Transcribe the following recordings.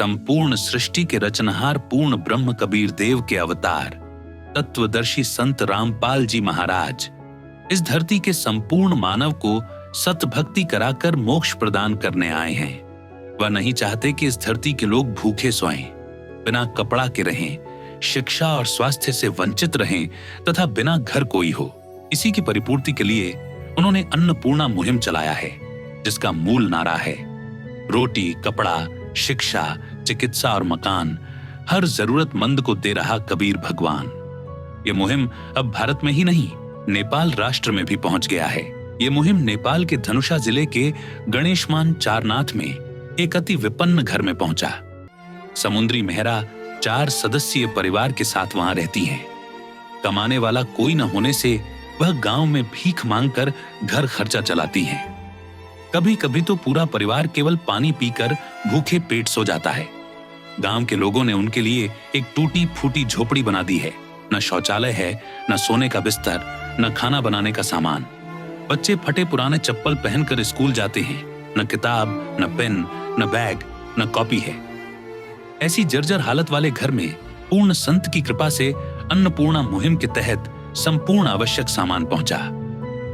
संपूर्ण सृष्टि के रचनहार पूर्ण ब्रह्म कबीर देव के अवतार तत्वदर्शी संत रामपाल जी महाराज इस धरती के संपूर्ण मानव को सत भक्ति कराकर मोक्ष प्रदान करने आए हैं। वह नहीं चाहते कि इस धरती के लोग भूखे सोएं, बिना कपड़ा के रहें, शिक्षा और स्वास्थ्य से वंचित रहें तथा बिना घर कोई हो। इसी की परिपूर्ति के लिए उन्होंने अन्नपूर्णा मुहिम चलाया है, जिसका मूल नारा है रोटी, कपड़ा, शिक्षा, चिकित्सा और मकान हर जरूरतमंद को दे रहा कबीर भगवान। ये मुहिम अब भारत में ही नहीं, नेपाल राष्ट्र में भी पहुंच गया है। ये मुहिम नेपाल के धनुषा जिले के गणेशमान चारनाथ में एक अति विपन्न घर में पहुंचा। समुद्री मेहरा 4 सदस्यीय परिवार के साथ वहां रहती हैं। कमाने वाला कोई न होने से वह गांव में भीख मांगकर घर खर्चा चलाती हैं। कभी कभी तो पूरा परिवार केवल पानी पीकर भूखे पेट सो जाता है। गांव के लोगों ने उनके लिए एक टूटी फूटी झोपड़ी बना दी है। न शौचालय है, न सोने का बिस्तर, न खाना बनाने का सामान। बच्चे फटे पुराने चप्पल पहनकर स्कूल जाते हैं। न किताब, न पेन, न बैग, न कॉपी है। ऐसी जर्जर हालत वाले घर में पूर्ण संत की कृपा से अन्नपूर्णा मुहिम के तहत संपूर्ण आवश्यक सामान पहुंचा।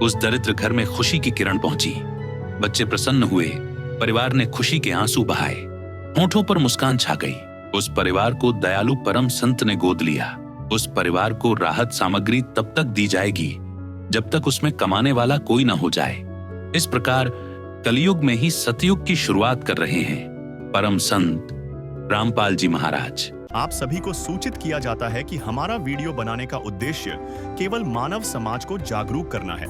उस दरिद्र घर में खुशी की किरण पहुंची। बच्चे प्रसन्न हुए, परिवार ने खुशी के आंसू बहाए, होठों पर मुस्कान छा गई। उस परिवार को दयालु परम संत ने गोद लिया। उस परिवार को राहत सामग्री तब तक दी जाएगी जब तक उसमें कमाने वाला कोई ना हो जाए। इस प्रकार कलयुग में ही सतयुग की शुरुआत कर रहे हैं परम संत रामपाल जी महाराज। आप सभी को सूचित किया जाता है कि हमारा वीडियो बनाने का उद्देश्य केवल मानव समाज को जागरूक करना है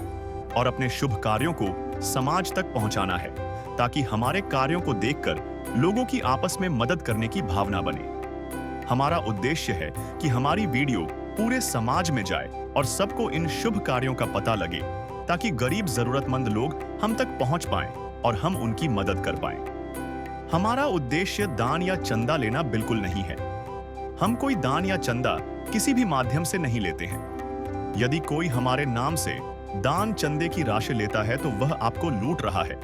और अपने शुभ कार्यों को समाज तक पहुंचाना है, ताकि हमारे कार्यों को देखकर लोगों की आपस में मदद करने की भावना बने। हमारा उद्देश्य है कि हमारी वीडियो पूरे समाज में जाए और सबको इन शुभ कार्यों का पता लगे, ताकि गरीब जरूरतमंद लोग हम तक पहुंच पाएं और हम उनकी मदद कर पाएं। हमारा उद्देश्य दान या चंदा लेना बिल्कुल नहीं है। हम कोई दान या चंदा किसी भी माध्यम से नहीं लेते हैं। यदि कोई हमारे नाम से दान चंदे की राशि लेता है तो वह आपको लूट रहा है।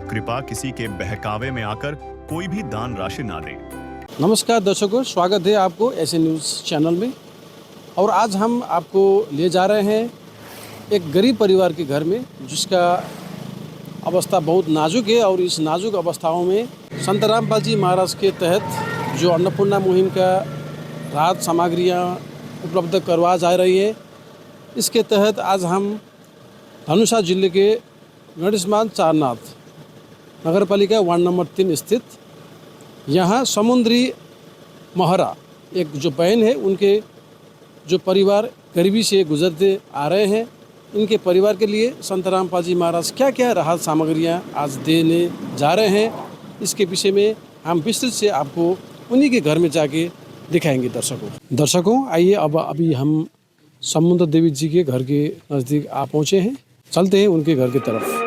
कृपया किसी के बहकावे में आकर कोई भी दान राशि ना दें। नमस्कार दर्शकों, स्वागत है आपको ऐसे न्यूज़ चैनल में। और आज हम आपको ले जा रहे हैं एक गरीब परिवार के घर में, जिसका अवस्था बहुत नाजुक है। और इस नाजुक अवस्थाओं में संत रामपाल जी महाराज के तहत जो अन्नपूर्णा मुहिम का राहत सामग्रियाँ उपलब्ध करवा जा रही है, इसके तहत आज हम धनुषा जिले के गणेशमान चारनाथ नगर पालिका वार्ड नंबर 3 स्थित यहाँ समुद्री महरा एक जो बहन है, उनके जो परिवार गरीबी से गुजरते आ रहे हैं, इनके परिवार के लिए संत रामपाल जी महाराज क्या क्या राहत सामग्रियाँ आज देने जा रहे हैं, इसके विषय में हम विस्तृत से आपको उन्हीं के घर में जाके दिखाएंगे। दर्शकों आइए, अब अभी हम समुद्र देवी जी के घर के नज़दीक आ पहुँचे हैं। चलते हैं उनके घर की तरफ।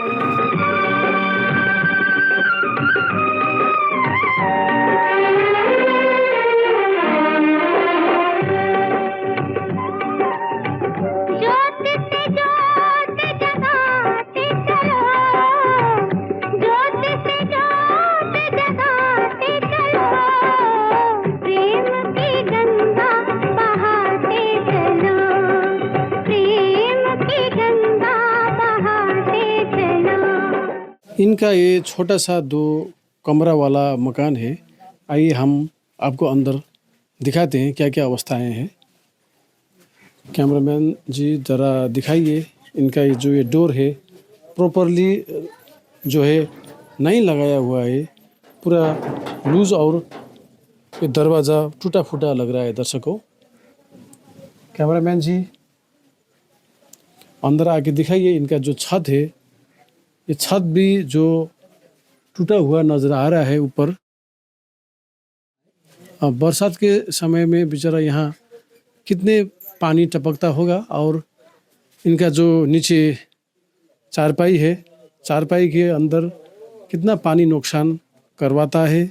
इनका ये छोटा सा 2 कमरा वाला मकान है। आइए हम आपको अंदर दिखाते हैं क्या क्या अवस्थाएं हैं। कैमरामैन जी ज़रा दिखाइए। इनका ये डोर है प्रॉपरली जो है नहीं लगाया हुआ है, पूरा लूज, और ये दरवाज़ा टूटा फूटा लग रहा है। दर्शकों, कैमरामैन जी अंदर आके दिखाइए। इनका जो छत है, ये छत भी जो टूटा हुआ नज़र आ रहा है ऊपर। अब बरसात के समय में बेचारा यहाँ कितने पानी टपकता होगा। और इनका जो नीचे चारपाई है, चारपाई के अंदर कितना पानी नुकसान करवाता है,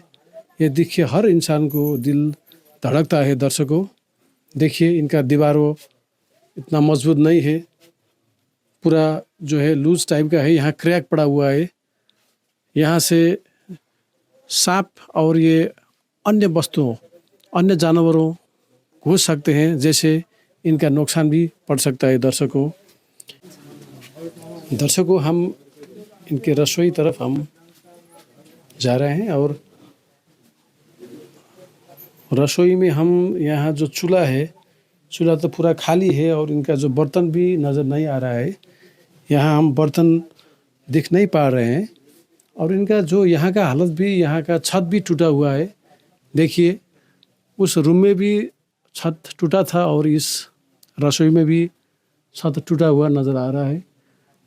ये देखिए। हर इंसान को दिल धड़कता है। दर्शकों देखिए, इनका दीवारों इतना मजबूत नहीं है, पूरा जो है लूज टाइप का है। यहाँ क्रैक पड़ा हुआ है। यहाँ से सांप और ये अन्य वस्तुओं, अन्य जानवरों घुस सकते हैं, जैसे इनका नुकसान भी पड़ सकता है। दर्शकों हम इनके रसोई तरफ हम जा रहे हैं और रसोई में हम यहाँ जो चूल्हा तो पूरा खाली है और इनका जो बर्तन भी नज़र नहीं आ रहा है। यहाँ हम बर्तन दिख नहीं पा रहे हैं और इनका जो यहाँ का हालत भी, यहाँ का छत भी टूटा हुआ है। देखिए, उस रूम में भी छत टूटा था और इस रसोई में भी छत टूटा हुआ नज़र आ रहा है।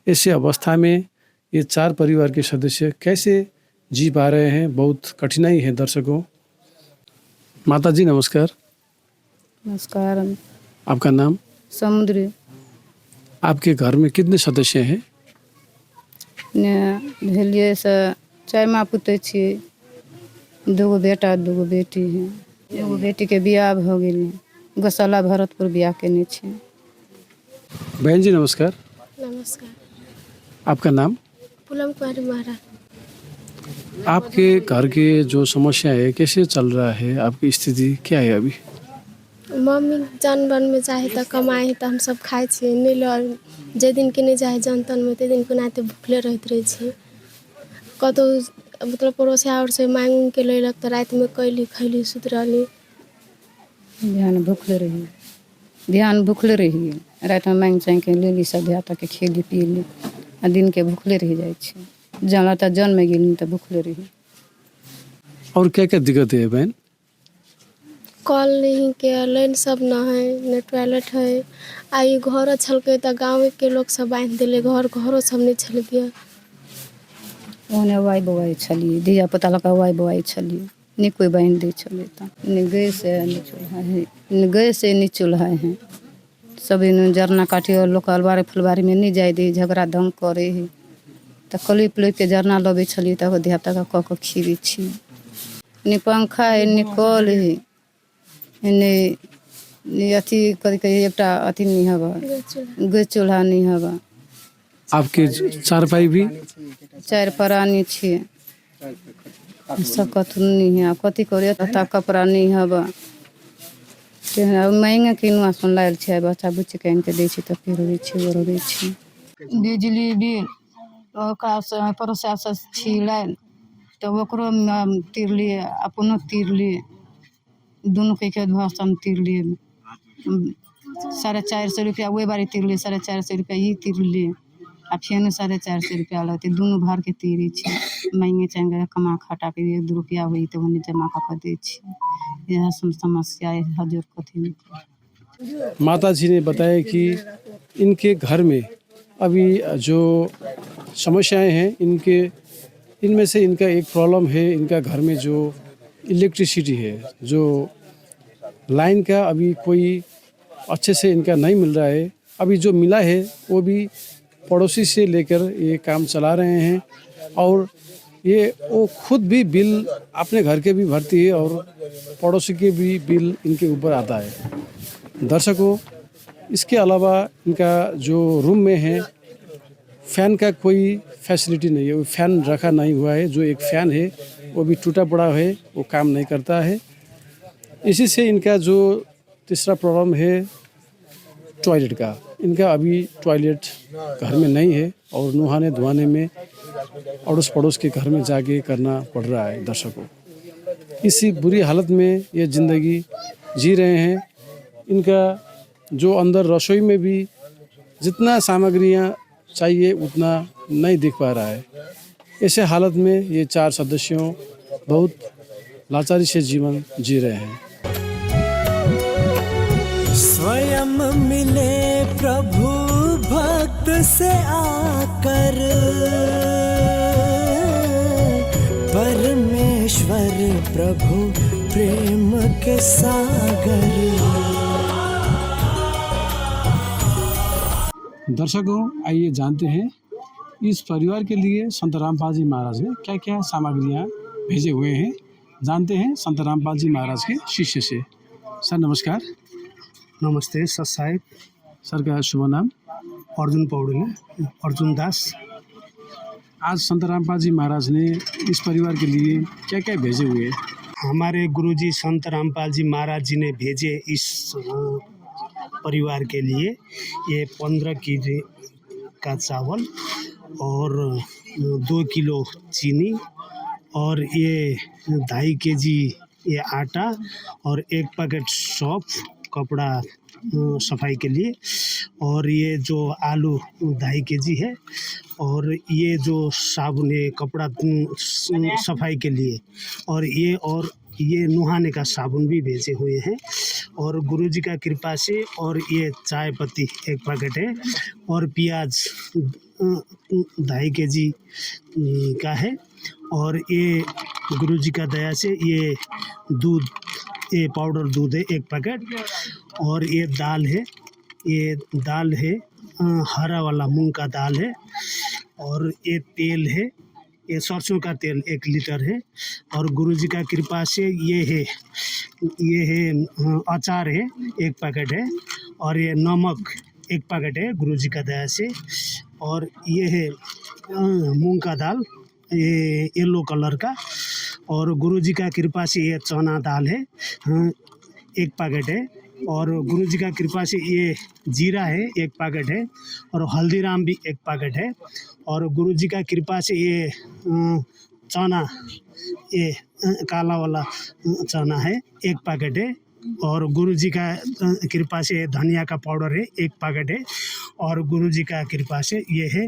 ऐसे अवस्था में ये 4 परिवार के सदस्य कैसे जी पा रहे हैं, बहुत कठिनाई है। दर्शकों, माता जी नमस्कार। नमस्कार। आपका नाम? समुद्री। आपके घर में कितने सदस्य हैं? भेलिए से 4 माँ पुते छी, 2 बेटा 2 बेटी है। एगो बेटी के बियाह भ गेल, गौशाला भरतपुर बियाह केने छी। बहन जी नमस्कार। नमस्कार। आपका नाम? पूनम कुमारी महाराज। आपके घर के जो समस्या है कैसे चल रहा है, आपकी स्थिति क्या है अभी? मम्मी जानवर में जाए तो कमाए तो हम सब खाए छी, नहीं ल जे दिन के नहीं जाए जनतन में ते दिन को नाते भूखले रहते रहे छी। कतो मतलब पड़ोसिया और से मांग के लेलक तो रात में कैली खैली सुत रहली। बिहान भूखले रही, रात में मांग चांग के लेली, सब धियाता के खेली पीली आ दिन के भूखले रह जाए छी। जानला तो जन में गेली तो भूखले रही। और क्या क्या दिक्कत है बहन? कल नहीं के लाइन सब न है, न टॉयलेट है। आई घर छलके तो गाँव के लोग सब बांध दिले, घरों सब नहीं छल गया। ओने वाई बवाई छलिए, धिया पुता लका वाई बवाई छलिए, नहीं कोई बांध दे छले तो नहीं गैस है, नहीं चूल्हा है, नहीं गैस है, नहीं चूल्हा है। सब इन जरना काटी और लोग अलबारी फुलबारी में नहीं जाए दे, झगड़ा दंग करे है। तो कलिप ले के जरना लबे छलिए तो धिया पुता का कह खीरी छी। नहीं पंखा है, नहीं कल है, नहीं अथी करके एकटा अथी नहीं हवा, गैस चूल्हा नहीं हवा। आपके 4 भाई भी? 4 प्राणी छे, सब कथु नहीं है। कथी करे ता कपड़ा नहीं हवा, महंगा किनुआ सुन लायल छे, बच्चा बुच्ची के इनके दै छी तो फिर ओरबै छी। बिजली बिल ओकरा से पड़ोसिया से छिलायल तो ओकरो तिरलिए, अपनो तिरलिए, दोनों के भाषण तिरलिए। 450 रुपया वही बारी तिरलिए, 450 रुपया ये तिरलिए आ फेन 450 रुपया लगते, दोनों भर के तीरी छी। महंगे चांगे कमा खटा के 1-2 रुपया हुई तो उन्हें जमा कर दे छी। यह समस्या है हजूर कथी। माता जी ने बताया कि इनके घर में अभी जो समस्याएं हैं, इनमें से इनका एक प्रॉब्लम है, इनका घर में जो इलेक्ट्रिसिटी है, जो लाइन का अभी कोई अच्छे से इनका नहीं मिल रहा है। अभी जो मिला है वो भी पड़ोसी से लेकर ये काम चला रहे हैं और वो खुद भी बिल अपने घर के भी भरती है और पड़ोसी के भी बिल इनके ऊपर आता है। दर्शकों, इसके अलावा इनका जो रूम में है फ़ैन का कोई फैसिलिटी नहीं है, वो फ़ैन रखा नहीं हुआ है। जो एक फ़ैन है वो भी टूटा पड़ा है, वो काम नहीं करता है। इसी से इनका जो तीसरा प्रॉब्लम है टॉयलेट का, इनका अभी टॉयलेट घर में नहीं है और नहाने धोने में अड़ोस पड़ोस के घर में जाके करना पड़ रहा है। दर्शकों, इसी बुरी हालत में ये ज़िंदगी जी रहे हैं। इनका जो अंदर रसोई में भी जितना सामग्रियाँ चाहिए उतना नहीं दिख पा रहा है। ऐसे हालत में ये 4 सदस्यों बहुत लाचारी से जीवन जी रहे हैं। स्वयं मिले प्रभु भक्त से आकर, परमेश्वर प्रभु प्रेम के सागर। दर्शकों, आइए जानते हैं इस परिवार के लिए संत रामपाल जी महाराज ने क्या क्या सामग्रियाँ भेजे हुए हैं। जानते हैं संत रामपाल जी महाराज के शिष्य से। सर नमस्कार। नमस्ते सर साहेब। सर का शुभ नाम? अर्जुन पौडेल, अर्जुन दास। आज संत रामपाल जी महाराज ने इस परिवार के लिए क्या क्या भेजे हुए हैं? हमारे गुरुजी संत रामपाल जी महाराज जी ने भेजे इस परिवार के लिए ये 15 केजी का चावल और 2 किलो चीनी और ये 2.5 केजी ये आटा और 1 पैकेट सौंफ कपड़ा सफाई के लिए और ये जो आलू 2.5 केजी है और ये जो साबुन है कपड़ा सफाई के लिए और ये नहाने का साबुन भी भेजे हुए हैं और गुरुजी का कृपा से और ये चाय पत्ती 1 पैकेट है और प्याज 2.5 केजी का है और ये गुरुजी का दया से ये दूध ये पाउडर दूध है 1 पैकेट और ये दाल है हरा वाला मूंग का दाल है और ये तेल है ये सरसों का तेल 1 लीटर है और गुरुजी का कृपा से ये है अचार है 1 पैकेट है और ये नमक 1 पैकेट है गुरुजी का दया से और ये है मूंग का दाल ये येलो कलर का और गुरुजी का कृपा से ये चना दाल है 1 पैकेट है और गुरुजी का कृपा से ये जीरा है 1 पैकेट है और हल्दीराम भी 1 पैकेट है और गुरुजी का कृपा से ये चना ये काला वाला चना है 1 पैकेट है और गुरुजी का कृपा से धनिया का पाउडर है 1 पैकेट है और गुरुजी का कृपा से ये है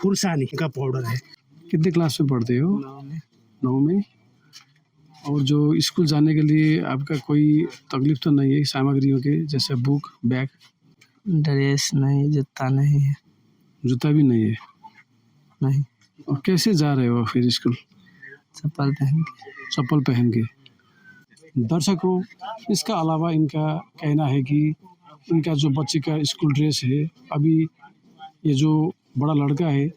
खुरसानी का पाउडर है। कितने क्लास में पढ़ते हो? 9 में। और जो स्कूल जाने के लिए आपका कोई तकलीफ तो नहीं है सामग्रियों के जैसे बुक बैग? ड्रेस नहीं, जूता नहीं है। जूता भी नहीं है? नहीं। और कैसे जा रहे हो फिर स्कूल? चप्पल पहन के। चप्पल पहन के। दर्शकों, इसका अलावा इनका कहना है कि इनका जो बच्चे का स्कूल ड्रेस है, अभी ये जो बड़ा लड़का है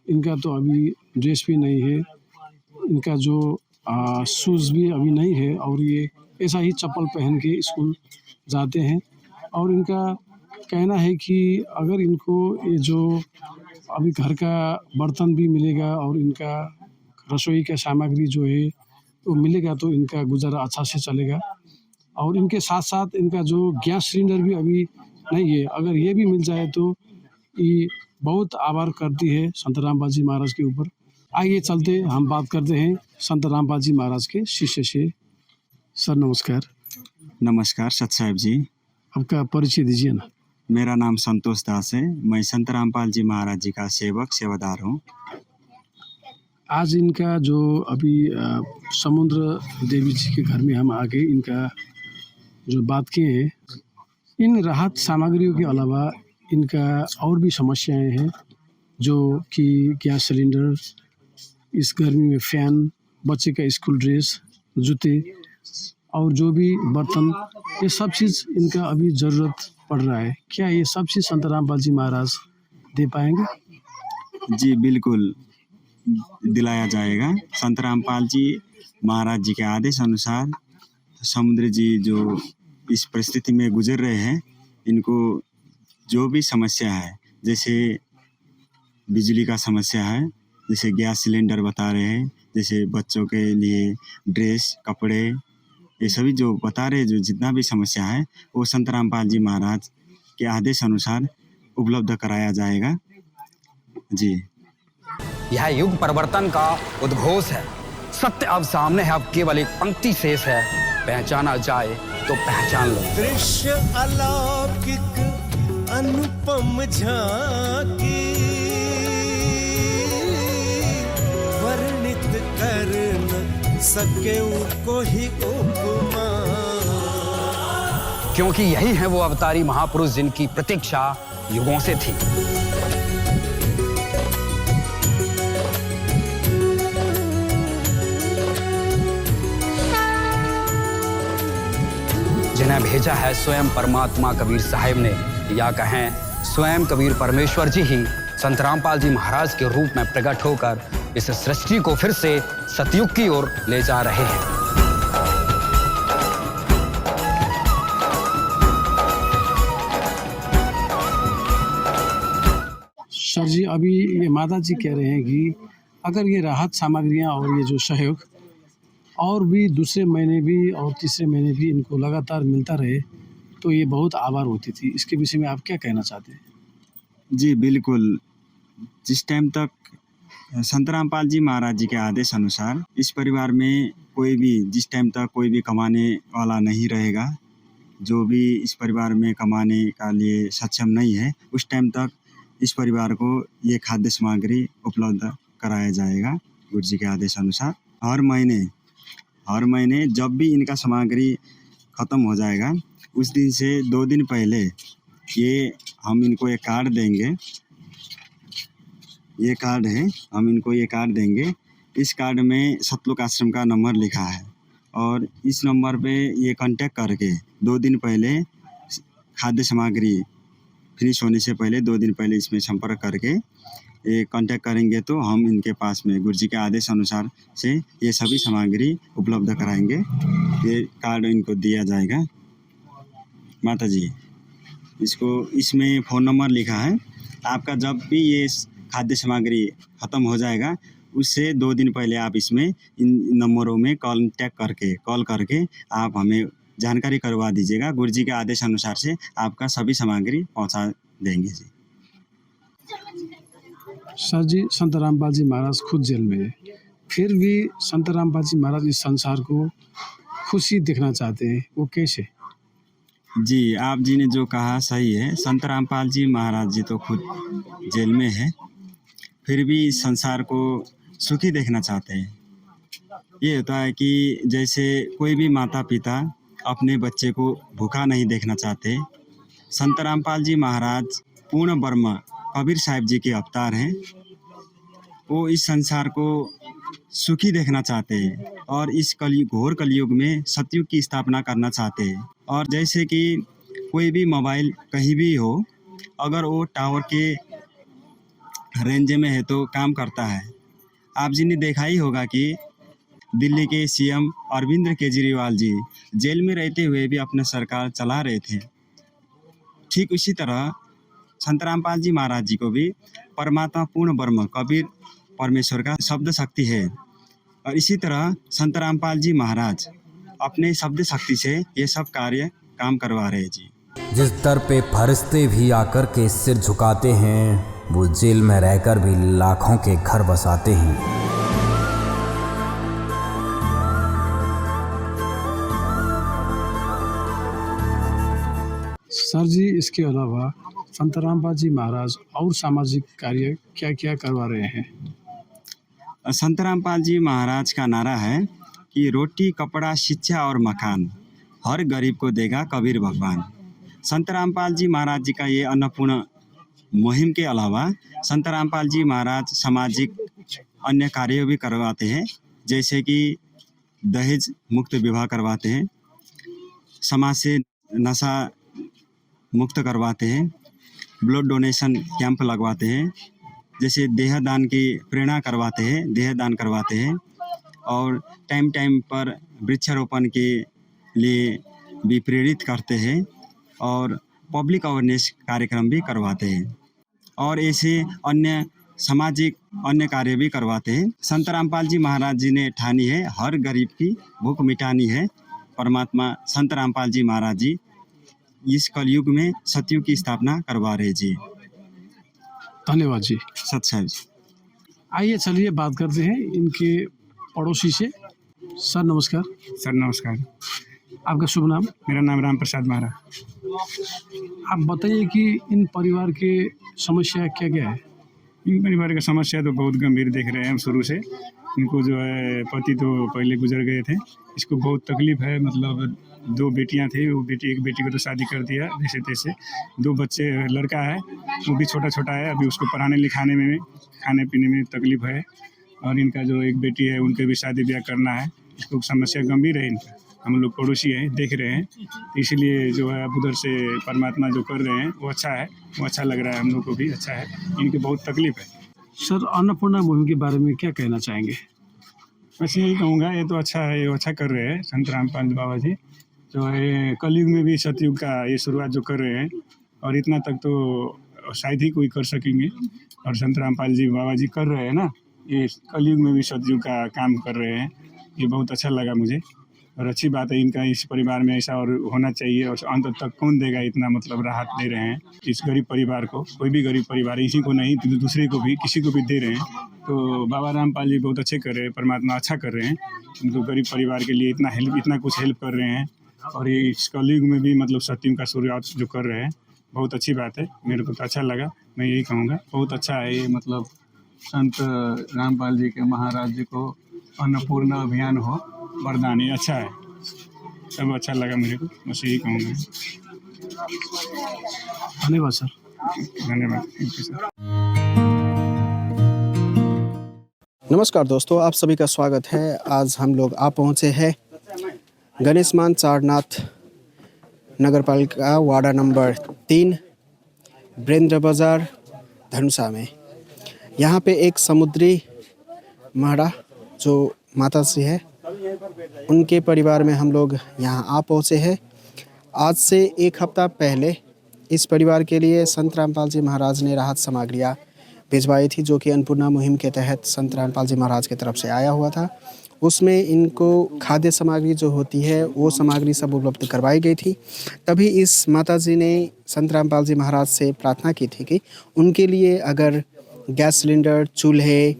इनका तो अभी ड्रेस भी नहीं है, इनका जो शूज़ भी अभी नहीं है और ये ऐसा ही चप्पल पहन के स्कूल जाते हैं। और इनका कहना है कि अगर इनको ये जो अभी घर का बर्तन भी मिलेगा और इनका रसोई का सामग्री जो है वो मिलेगा तो इनका गुजारा अच्छा से चलेगा। और इनके साथ साथ इनका जो गैस सिलेंडर भी अभी नहीं है, अगर ये भी मिल जाए तो ये बहुत आभार करती है संत रामपाल जी महाराज के ऊपर। आइए चलते हम बात करते हैं संत रामपाल जी महाराज के शिष्य से। सर नमस्कार। नमस्कार सत साहिब जी। आपका परिचय दीजिए ना। मेरा नाम संतोष दास है, मैं संत रामपाल जी महाराज जी का सेवादार हूँ। आज इनका जो अभी समुद्र देवी जी के घर में हम आके इनका जो बात किए हैं, इन राहत सामग्रियों के अलावा इनका और भी समस्याएं हैं जो कि गैस सिलेंडर, इस गर्मी में फ़ैन, बच्चे का स्कूल ड्रेस, जूते और जो भी बर्तन, ये सब चीज़ इनका अभी ज़रूरत पड़ रहा है। क्या ये सब चीज़ संत रामपाल जी महाराज दे पाएंगे? जी बिल्कुल दिलाया जाएगा। संत रामपाल जी महाराज जी के आदेश अनुसार समुद्र जी जो इस परिस्थिति में गुजर रहे हैं, इनको जो भी समस्या है, जैसे बिजली का समस्या है, जैसे गैस सिलेंडर बता रहे हैं, जैसे बच्चों के लिए ड्रेस, कपड़े, ये सभी जो बता रहे हैं, जो जितना भी समस्या है वो संत रामपाल जी महाराज के आदेश अनुसार उपलब्ध कराया जाएगा। जी, यह युग परिवर्तन का उद्घोष है। सत्य अब सामने है, अब केवल एक पंक्ति शेष है, पहचाना जाए तो पहचान लो। दृश्य अलौकिक अनुपम झांकी, वर्णित कर न सके कोई उपमा। क्योंकि यही है वो अवतारी महापुरुष जिनकी प्रतीक्षा युगों से थी। जिन्हें भेजा है स्वयं परमात्मा कबीर साहिब ने, या कहें स्वयं कबीर परमेश्वर जी ही संत रामपाल जी महाराज के रूप में प्रकट होकर इस सृष्टि को फिर से सतयुग की ओर ले जा रहे हैं। सर जी, अभी ये माता जी कह रहे हैं कि अगर ये राहत सामग्रियां और ये जो सहयोग और भी दूसरे महीने भी और तीसरे महीने भी इनको लगातार मिलता रहे तो ये बहुत आभार होती थी। इसके विषय में आप क्या कहना चाहते हैं? जी बिल्कुल। जिस टाइम तक संत रामपाल जी महाराज जी के आदेश अनुसार इस परिवार में कोई भी, जिस टाइम तक कोई भी कमाने वाला नहीं रहेगा, जो भी इस परिवार में कमाने का लिए सक्षम नहीं है, उस टाइम तक इस परिवार को ये खाद्य सामग्री उपलब्ध कराया जाएगा गुरु जी के आदेश अनुसार। हर महीने जब भी इनका सामग्री ख़त्म हो जाएगा, उस दिन से 2 दिन पहले ये हम इनको एक कार्ड देंगे। ये कार्ड है, हम इनको ये कार्ड देंगे। इस कार्ड में सतलोक आश्रम का नंबर लिखा है और इस नंबर पे ये कांटेक्ट करके 2 दिन पहले खाद्य सामग्री फिनिश होने से पहले 2 दिन पहले इसमें संपर्क करके ये कांटेक्ट करेंगे तो हम इनके पास में गुरु जी के आदेश अनुसार से ये सभी सामग्री उपलब्ध कराएंगे। ये कार्ड इनको दिया जाएगा। माता जी, इसमें फ़ोन नंबर लिखा है। आपका जब भी ये खाद्य सामग्री ख़त्म हो जाएगा, उससे 2 दिन पहले आप इसमें इन नंबरों में कॉल करके आप हमें जानकारी करवा दीजिएगा। गुरु जी के आदेश अनुसार से आपका सभी सामग्री पहुंचा देंगे जी। सर जी, संत रामपाल जी महाराज खुद जेल में है, फिर भी संत रामपाल जी महाराज इस संसार को खुशी देखना चाहते हैं, वो कैसे? जी, आप जी ने जो कहा सही है। संत रामपाल जी महाराज जी तो खुद जेल में है, फिर भी इस संसार को सुखी देखना चाहते हैं। ये होता है कि जैसे कोई भी माता पिता अपने बच्चे को भूखा नहीं देखना चाहते, संत रामपाल जी महाराज पूर्ण ब्रह्म कबीर साहिब जी के अवतार हैं। वो इस संसार को सुखी देखना चाहते हैं और इस घोर कलयुग में सतयुग की स्थापना करना चाहते हैं। और जैसे कि कोई भी मोबाइल कहीं भी हो, अगर वो टावर के रेंज में है तो काम करता है। आप जी ने देखा ही होगा कि दिल्ली के सीएम अरविंद केजरीवाल जी जेल में रहते हुए भी अपना सरकार चला रहे थे। ठीक उसी तरह संत रामपाल जी महाराज जी को भी परमात्मा पूर्ण ब्रह्म कबीर परमेश्वर का शब्द शक्ति है और इसी तरह संत रामपाल जी महाराज अपने शब्द शक्ति से ये सब कार्य काम करवा रहे हैं जी। जिस दर पे फरिश्ते भी आकर के सिर झुकाते हैं, वो जेल में रहकर भी लाखों के घर बसाते हैं। सर जी, इसके अलावा संत रामपाल जी महाराज और सामाजिक कार्य क्या क्या करवा रहे हैं? संत रामपाल जी महाराज का नारा है कि रोटी कपड़ा शिक्षा और मकान हर गरीब को देगा कबीर भगवान। संत रामपाल जी महाराज जी का ये अन्नपूर्ण मुहिम के अलावा संत रामपाल जी महाराज सामाजिक अन्य कार्य भी करवाते हैं, जैसे कि दहेज मुक्त विवाह करवाते हैं, समाज से नशा मुक्त करवाते हैं, ब्लड डोनेशन कैंप लगवाते हैं, जैसे देहदान की प्रेरणा करवाते हैं, देहदान करवाते हैं और टाइम टाइम पर वृक्षारोपण के लिए भी प्रेरित करते हैं और पब्लिक अवेयरनेस कार्यक्रम भी करवाते हैं और ऐसे अन्य सामाजिक अन्य कार्य भी करवाते हैं। संत रामपाल जी महाराज जी ने ठानी है हर गरीब की भूख मिटानी है। परमात्मा संत रामपाल जी महाराज जी इस कलयुग में सतयुग की स्थापना करवा रहे जी। धन्यवाद जी। सत साहब जी। आइए चलिए बात करते हैं इनके पड़ोसी से। सर नमस्कार। सर नमस्कार। आपका शुभ नाम? मेरा नाम राम प्रसाद महारा। आप बताइए कि इन परिवार के समस्या क्या क्या है? इन परिवार का समस्या तो बहुत गंभीर देख रहे हैं हम शुरू से। इनको जो है पति तो पहले गुजर गए थे, इसको बहुत तकलीफ है। मतलब 2 बेटियां थी, वो एक बेटी को तो शादी कर दिया जैसे तैसे। 2 बच्चे, लड़का है वो भी छोटा छोटा है, अभी उसको पढ़ाने लिखाने में खाने पीने में तकलीफ है। और इनका जो एक बेटी है उनके भी शादी ब्याह करना है। इसको समस्या गंभीर है इनका। हम लोग पड़ोसी हैं, देख रहे हैं, इसलिए जो है आप उधर से परमात्मा जो कर रहे हैं वो अच्छा है, वो अच्छा लग रहा है, हम लोग को भी अच्छा है। इनकी बहुत तकलीफ है। सर, अन्नपूर्णा मुहिम के बारे में क्या कहना चाहेंगे? बस यही कहूँगा, ये तो अच्छा है, ये अच्छा कर रहे हैं संत रामपाल बाबा जी। जो है कलयुग में भी सतयुग का ये शुरुआत जो कर रहे हैं और इतना तक तो शायद ही कोई कर सकेंगे। और संत रामपाल जी बाबा जी कर रहे हैं ना, ये कलयुग में भी सतयुग का काम कर रहे हैं ये बहुत अच्छा लगा मुझे। और अच्छी बात है, इनका इस परिवार में ऐसा और होना चाहिए। और अंत तक कौन देगा इतना मतलब राहत दे रहे हैं इस गरीब परिवार को। कोई भी गरीब परिवार, इसी को नहीं तो दूसरे को भी, किसी को भी दे रहे हैं। तो बाबा रामपाल जी बहुत अच्छे कर रहे हैं, परमात्मा अच्छा कर रहे हैं। उनको गरीब परिवार के लिए इतना कुछ हेल्प कर रहे हैं। और ये इस कलयुग में भी मतलब सत्यम का शुरुआत जो कर रहे हैं, बहुत अच्छी बात है। मेरे को तो अच्छा लगा, मैं यही कहूँगा बहुत अच्छा है ये। मतलब संत रामपाल जी के महाराज जी को अन्नपूर्णा अभियान हो वरदान, ये अच्छा है, सब अच्छा लगा मेरे को, बस यही कहूँगा। धन्यवाद सर। धन्यवाद। Thank you sir. नमस्कार दोस्तों, आप सभी का स्वागत है। आज हम लोग आ पहुँचे हैं गणेश मान सारनाथ नगर पालिका वार्ड नंबर 3 ब्रेंद्र बाजार धनुषा में। यहाँ पे एक समुद्री महड़ा जो माता श्री है, उनके परिवार में हम लोग यहाँ आ पहुँचे हैं। आज से 1 हफ्ता पहले इस परिवार के लिए संत रामपाल जी महाराज ने राहत सामग्रियाँ भिजवाई थी, जो कि अन्नपूर्णा मुहिम के तहत संत रामपाल जी महाराज की तरफ से आया हुआ था। उसमें इनको खाद्य सामग्री जो होती है वो सामग्री सब उपलब्ध करवाई गई थी। तभी इस माता जी ने संत रामपाल जी महाराज से प्रार्थना की थी कि उनके लिए अगर गैस सिलेंडर, चूल्हे,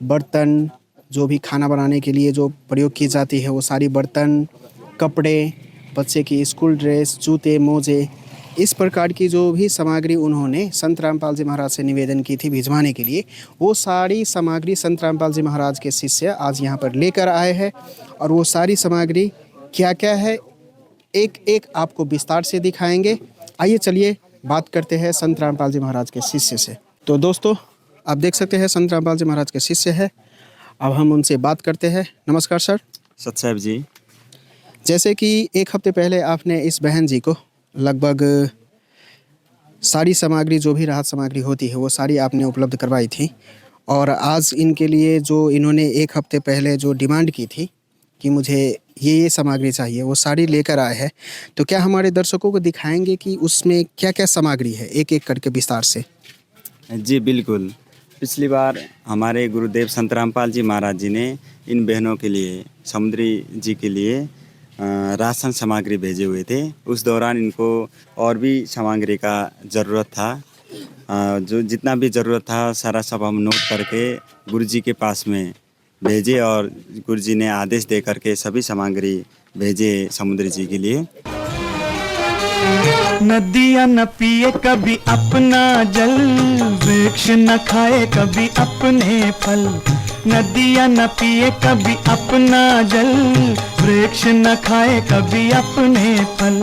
बर्तन, जो भी खाना बनाने के लिए जो प्रयोग की जाती है वो सारी बर्तन, कपड़े, बच्चे की स्कूल ड्रेस, जूते, मोजे, इस प्रकार की जो भी सामग्री उन्होंने संत रामपाल जी महाराज से निवेदन की थी भिजवाने के लिए, वो सारी सामग्री संत रामपाल जी महाराज के शिष्य आज यहाँ पर लेकर आए हैं। और वो सारी सामग्री क्या क्या है एक एक आपको विस्तार से दिखाएंगे। आइए चलिए बात करते हैं संत रामपाल जी महाराज के शिष्य से। तो दोस्तों, आप देख सकते हैं संत रामपाल जी महाराज के शिष्य है। अब हम उनसे बात करते हैं। नमस्कार सर। सत साहब जी। जैसे कि 1 हफ्ते पहले आपने इस बहन जी को लगभग सारी सामग्री, जो भी राहत सामग्री होती है वो सारी आपने उपलब्ध करवाई थी। और आज इनके लिए जो इन्होंने 1 हफ्ते पहले जो डिमांड की थी कि मुझे ये सामग्री चाहिए, वो सारी लेकर आए हैं। तो क्या हमारे दर्शकों को दिखाएंगे कि उसमें क्या क्या सामग्री है, एक एक करके विस्तार से? जी बिल्कुल। पिछली बार हमारे गुरुदेव संत रामपाल जी महाराज जी ने इन बहनों के लिए, समुद्री जी के लिए राशन सामग्री भेजे हुए थे। उस दौरान इनको और भी सामग्री का ज़रूरत था। जो जितना भी ज़रूरत था सारा सब हम नोट करके गुरुजी के पास में भेजे और गुरुजी ने आदेश दे करके सभी सामग्री भेजे समुद्री जी के लिए। नदियाँ न पिए कभी अपना जल, वृक्ष न खाए कभी अपने फल। नदियाँ न पिए कभी अपना जल, वृक्ष न खाए कभी अपने फल।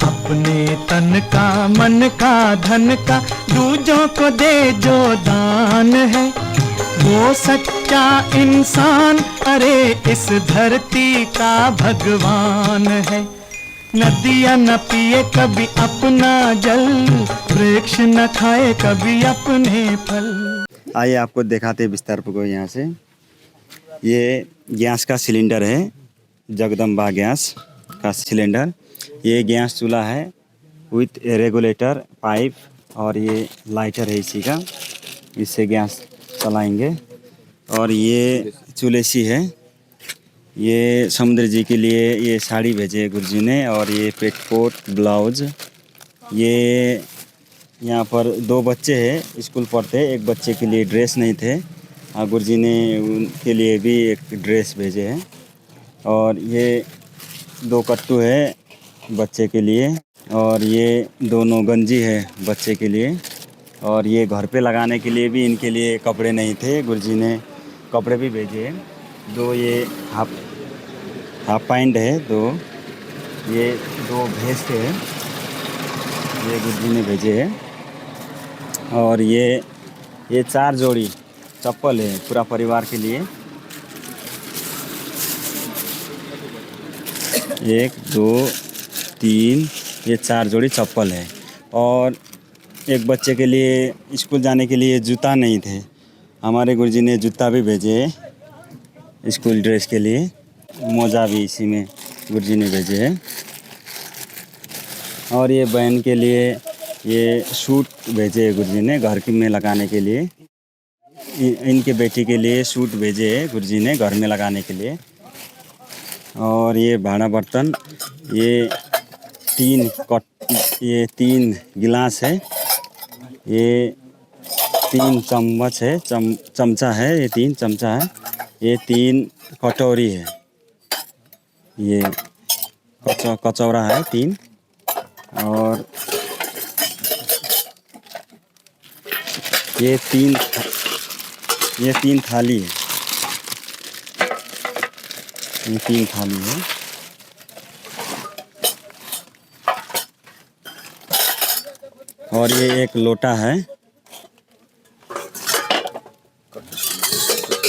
अपने तन का, मन का, धन का दूजों को दे जो दान है, वो सच्चा इंसान, अरे इस धरती का भगवान है। नदियाँ न पिए कभी अपना जल, वृक्ष न खाए कभी अपने फल। आइए आपको दिखाते विस्तार को यहाँ से। ये गैस का सिलेंडर है, जगदम्बा गैस का सिलेंडर। ये गैस चूल्हा है विथ रेगुलेटर, पाइप, और ये लाइटर है इसी का, इससे गैस चलाएंगे। और ये चूल्हेसी है। ये समुद्र जी के लिए ये साड़ी भेजे गुरुजी ने, और ये पेटकोट, ब्लाउज। ये यहाँ पर 2 बच्चे हैं, स्कूल पढ़ते। एक बच्चे के लिए ड्रेस नहीं थे, गुरुजी ने उनके लिए भी एक ड्रेस भेजे हैं। और ये 2 कट्टू है बच्चे के लिए, और ये दोनों गंजी है बच्चे के लिए। और ये घर पे लगाने के लिए भी इनके लिए कपड़े नहीं थे, गुरुजी ने कपड़े भी भेजे हैं। 2 ये हाफ पैंट है, 2 ये 2 भेस्ट है, ये गुरुजी ने भेजे हैं। और ये 4 जोड़ी चप्पल है पूरा परिवार के लिए। 1 2 3 ये 4 जोड़ी चप्पल है। और एक बच्चे के लिए स्कूल जाने के लिए जूता नहीं थे, हमारे गुरुजी ने जूता भी भेजे स्कूल ड्रेस के लिए। मोजा भी इसी में गुरुजी ने भेजे हैं। और ये बहन के लिए ये सूट भेजे गुरुजी ने घर में लगाने के लिए। इनके बेटी के लिए सूट भेजे गुरुजी ने घर में लगाने के लिए। और ये भाड़ा बर्तन, ये 3 गिलास है, ये 3 चम्मच है, चमचा है, ये 3 चमचा है, ये 3 कटोरी है, ये कचौरा है 3, और ये 3 थाली है, ये 3 थाली है। और ये एक लोटा है,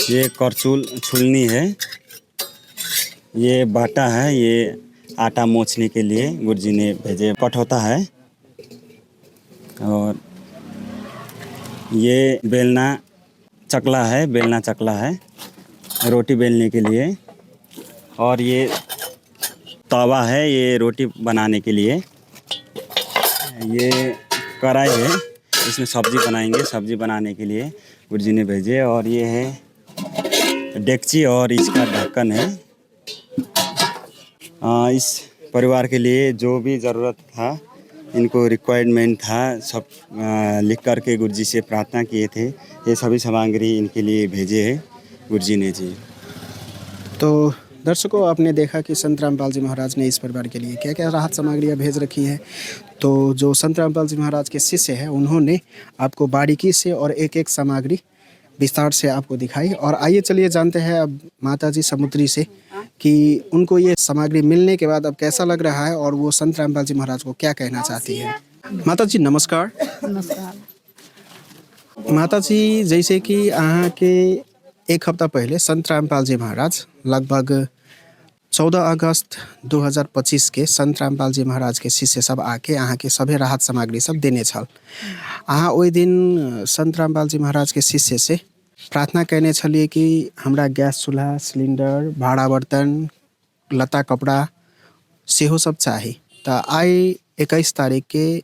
ये करछुल छुलनी है, ये बाटा है, ये आटा मोचने के लिए गुरुजी ने भेजे, कठौता है, और ये बेलना चकला है रोटी बेलने के लिए, और ये तवा है, ये रोटी बनाने के लिए, ये कढ़ाई है, इसमें सब्जी बनाने के लिए गुरुजी ने भेजे, और ये है डेगची और इसका ढक्कन है। इस परिवार के लिए जो भी ज़रूरत था, इनको रिक्वायरमेंट था, सब लिख कर के गुरुजी से प्रार्थना किए थे, ये सभी सामग्री इनके लिए भेजे हैं गुरुजी ने जी। तो दर्शकों, आपने देखा कि संत रामपाल जी महाराज ने इस परिवार के लिए क्या क्या राहत सामग्रियाँ भेज रखी है। तो जो संत रामपाल जी महाराज के शिष्य हैं, उन्होंने आपको बारीकी से और एक एक सामग्री विस्तार से आपको दिखाई। और आइए चलिए जानते हैं अब माता जी समुद्री से कि उनको ये सामग्री मिलने के बाद अब कैसा लग रहा है और वो संत रामपाल जी महाराज को क्या कहना चाहती है। माता जी नमस्कार। नमस्कार। माता जी, जैसे कि अहाँ के एक हफ्ता पहले संत रामपाल जी महाराज लगभग 14 अगस्त 2025 के संत रामपाल जी महाराज के शिष्य सब आके अहाँ के सभी राहत सामग्री सब देने छल। अहाँ ओहि दिन संत रामपाल जी महाराज के शिष्य से प्रार्थना करने छलिए कि हमरा गैस चूल्हा, सिलिंडर, भाड़ा बर्तन, लत्ता कपड़ा सेहो सब चाही। तो आई 21 तारीख के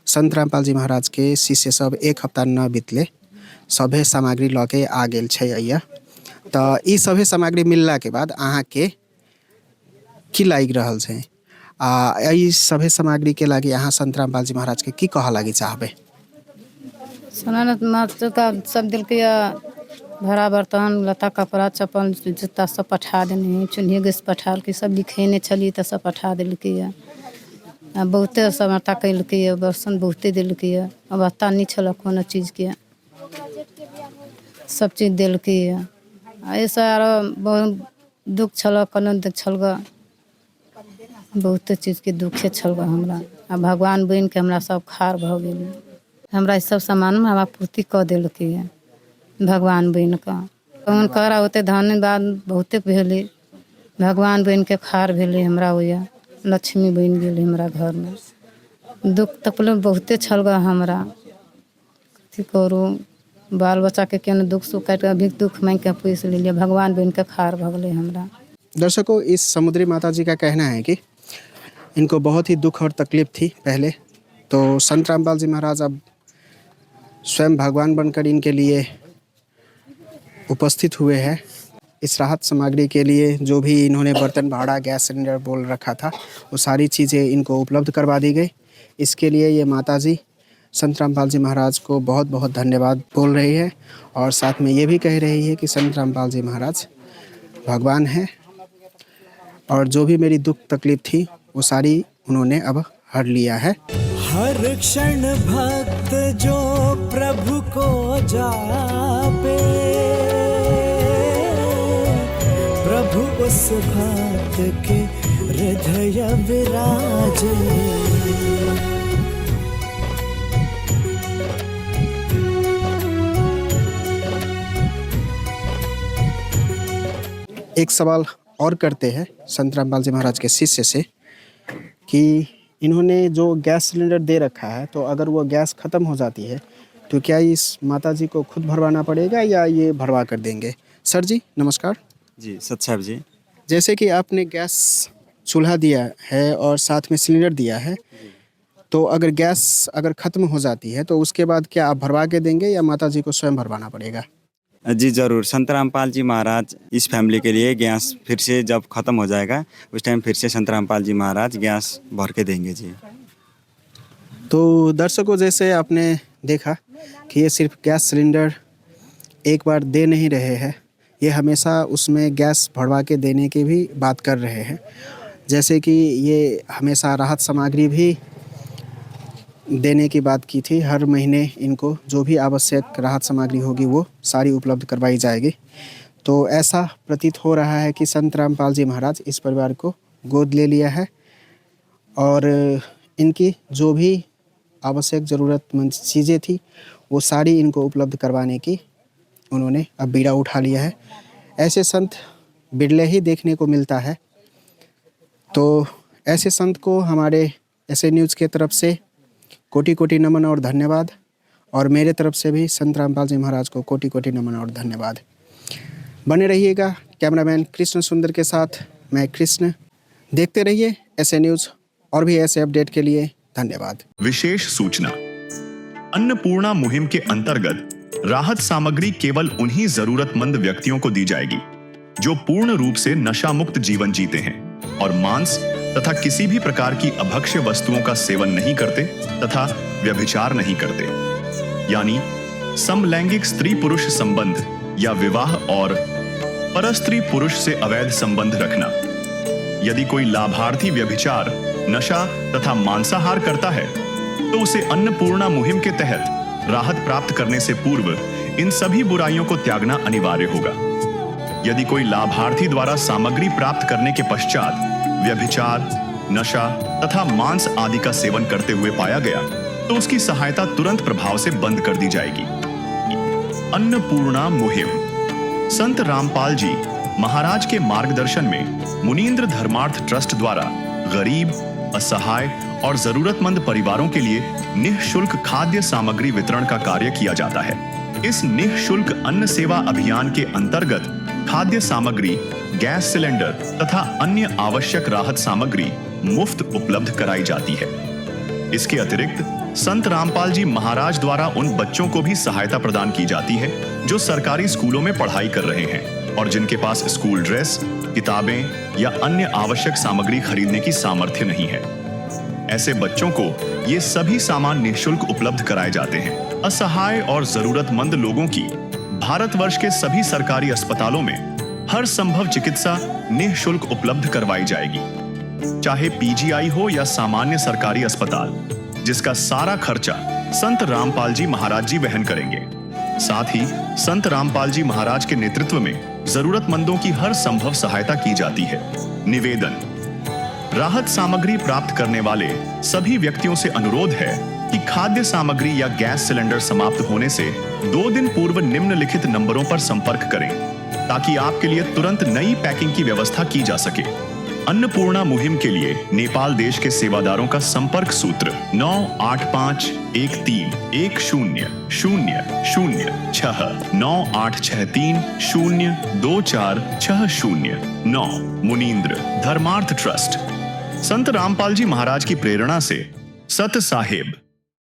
संत रामपाल जी महाराज के शिष्य सब एक हफ्ता न बीतले सभे सामग्री लके आ गेल छै अइया। तो ई सभे सामग्री मिलला के बाद अहाँ के की लागि रहल छै आ ई सभे सामग्री के लागी अहाँ संत रामपाल जी महाराज के की कह लागी चाहबे। सनानत मात्र का सब दिल के भरा बर्तन, लता कपड़ा, चप्पल, जूता सब पठा देने हैं। चूल्हे गैस पठाल के सब लिखेने छलिए तो सब पठा दिलकै। बहुते समर्था कैलकै, बर्तन बहुते दिलकै। अवस्था नहीं छल कोनो चीज के, सब चीज दिलकै। ऐसा आरो बहुत दुख छल, कोनो दुख छल ग, बहुते चीज के दुखे छल ग हमरा। आ भगवान बन के हमरा सब खार भ गेल। हमरा सब सामान में हमरा पूर्ति क देलकै भगवान बन के। हुनकर ओते धन्यवाद बहुते भेलै। भगवान बन के खार भेलै हमरा होया, लक्ष्मी बन गेलै हमरा घर में। दुख तकलीफ बहुते छल ग हमरा, कथी करू। बाल बच्चा के केना दुख सुख काट के अभी दुख मांग के पैस लेलिए, भगवान बन के खार भ गेलै हमरा। दर्शकों, इस समुद्री माता जी का कहना है कि इनको बहुत ही दुख और तकलीफ थी पहले। तो संत रामपाल जी महाराज अब स्वयं भगवान बनकर इनके लिए उपस्थित हुए हैं। इस राहत सामग्री के लिए जो भी इन्होंने बर्तन, भाड़ा, गैस सिलेंडर बोल रखा था, वो सारी चीज़ें इनको उपलब्ध करवा दी गई। इसके लिए ये माता जी संत रामपाल जी महाराज को बहुत बहुत धन्यवाद बोल रही है और साथ में ये भी कह रही है कि संत रामपाल जी महाराज भगवान हैं और जो भी मेरी दुख तकलीफ थी वो सारी उन्होंने अब हर लिया है। हर क्षण भक्त जो प्रभु को जापे, प्रभु उस भक्त के हृदय विराजे। एक सवाल और करते हैं संत रामपाल जी महाराज के शिष्य से कि इन्होंने जो गैस सिलेंडर दे रखा है, तो अगर वो गैस ख़त्म हो जाती है तो क्या इस माता जी को खुद भरवाना पड़ेगा या ये भरवा कर देंगे। सर जी नमस्कार। जी सत साहब जी। जैसे कि आपने गैस चूल्हा दिया है और साथ में सिलेंडर दिया है, तो अगर गैस ख़त्म हो जाती है तो उसके बाद क्या आप भरवा के देंगे या माता जी को स्वयं भरवाना पड़ेगा। जी ज़रूर, संत रामपाल जी महाराज इस फैमिली के लिए गैस फिर से जब ख़त्म हो जाएगा उस टाइम फिर से संत रामपाल जी महाराज गैस भर के देंगे जी। तो दर्शकों, जैसे आपने देखा कि ये सिर्फ गैस सिलेंडर एक बार दे नहीं रहे हैं, ये हमेशा उसमें गैस भरवा के देने की भी बात कर रहे हैं। जैसे कि ये हमेशा राहत सामग्री भी देने की बात की थी। हर महीने इनको जो भी आवश्यक राहत सामग्री होगी वो सारी उपलब्ध करवाई जाएगी। तो ऐसा प्रतीत हो रहा है कि संत रामपाल जी महाराज इस परिवार को गोद ले लिया है और इनकी जो भी आवश्यक ज़रूरतमंद चीज़ें थी वो सारी इनको उपलब्ध करवाने की उन्होंने अब बीड़ा उठा लिया है। ऐसे संत बिरले ही देखने को मिलता है। तो ऐसे संत को हमारे एसए न्यूज़ के तरफ से कोटि कोटि नमन और धन्यवाद, और मेरे तरफ से भी संत रामपाल जी महाराज को कोटि कोटि नमन और धन्यवाद। बने रहिएगा कैमरामैन कृष्ण सुंदर के साथ, मैं कृष्ण। देखते रहिए एसए न्यूज़, और भी ऐसे अपडेट के लिए धन्यवाद। विशेष सूचना, अन्नपूर्णा मुहिम के अंतर्गत राहत सामग्री केवल उन्हीं जरूरतमंद व्यक्तियों को दी जाएगी जो पूर्ण रूप से नशा मुक्त जीवन जीते हैं और मांस तथा किसी भी प्रकार की अभक्ष्य वस्तुओं का सेवन नहीं करते तथा व्यभिचार नहीं करते, यानी समलैंगिक स्त्री पुरुष संबंध या विवाह और परस्त्री पुरुष से अवैध संबंध रखना। यदि कोई लाभार्थी व्यभिचार, नशा तथा मांसाहार करता है तो उसे अन्नपूर्णा मुहिम के तहत राहत प्राप्त करने से पूर्व इन सभी बुराइयों को त्यागना अनिवार्य होगा। यदि कोई लाभार्थी द्वारा सामग्री प्राप्त करने के पश्चात व्यभिचार, नशा तथा मांस आदि का सेवन करते हुए पाया गया तो उसकी सहायता तुरंत प्रभाव से बंद कर दी जाएगी। अन्नपूर्णा मुहिम संत रामपाल जी महाराज के मार्गदर्शन में मुनींद्र धर्मार्थ ट्रस्ट द्वारा गरीब, असहाय और जरूरतमंद परिवारों के लिए निःशुल्क खाद्य सामग्री वितरण का कार्य किया जाता है। इस निःशुल्क अन्न सेवा अभियान के अंतर्गत खाद्य सामग्री, गैस सिलेंडर तथा अन्य आवश्यक राहत सामग्री मुफ्त उपलब्ध कराई जाती है। इसके अतिरिक्त संत रामपाल जी महाराज द्वारा उन बच्चों को भी सहायता प्रदान की जाती है जो सरकारी स्कूलों में पढ़ाई कर रहे हैं और जिनके पास स्कूल ड्रेस, किताबें या अन्य आवश्यक सामग्री खरीदने की सामर्थ्य नहीं है। ऐसे बच्चों को ये सभी सामान निःशुल्क उपलब्ध कराए जाते हैं। असहाय और जरूरतमंद लोगों की भारतवर्ष के सभी सरकारी अस्पतालों में हर संभव चिकित्सा निःशुल्क उपलब्ध करवाई जाएगी, चाहे पीजीआई हो या सामान्य सरकारी अस्पताल, जिसका सारा खर्चा संत रामपाल जी महाराज जी वहन करेंगे। साथ ही संत रामपाल जी महाराज के नेतृत्व में जरूरतमंदों की हर संभव सहायता की जाती है। निवेदन, राहत सामग्री प्राप्त करने वाले सभी व्यक्तियों से अनुरोध है कि खाद्य सामग्री या गैस सिलेंडर समाप्त होने से 2 दिन पूर्व निम्नलिखित नंबरों पर संपर्क करें ताकि आपके लिए तुरंत नई पैकिंग की व्यवस्था की जा सके। अन्नपूर्णा मुहिम के लिए नेपाल देश के सेवादारों का संपर्क सूत्र 98513100006 9863024609। मुनींद्र धर्मार्थ ट्रस्ट। संत रामपाल जी महाराज की प्रेरणा से सत साहेब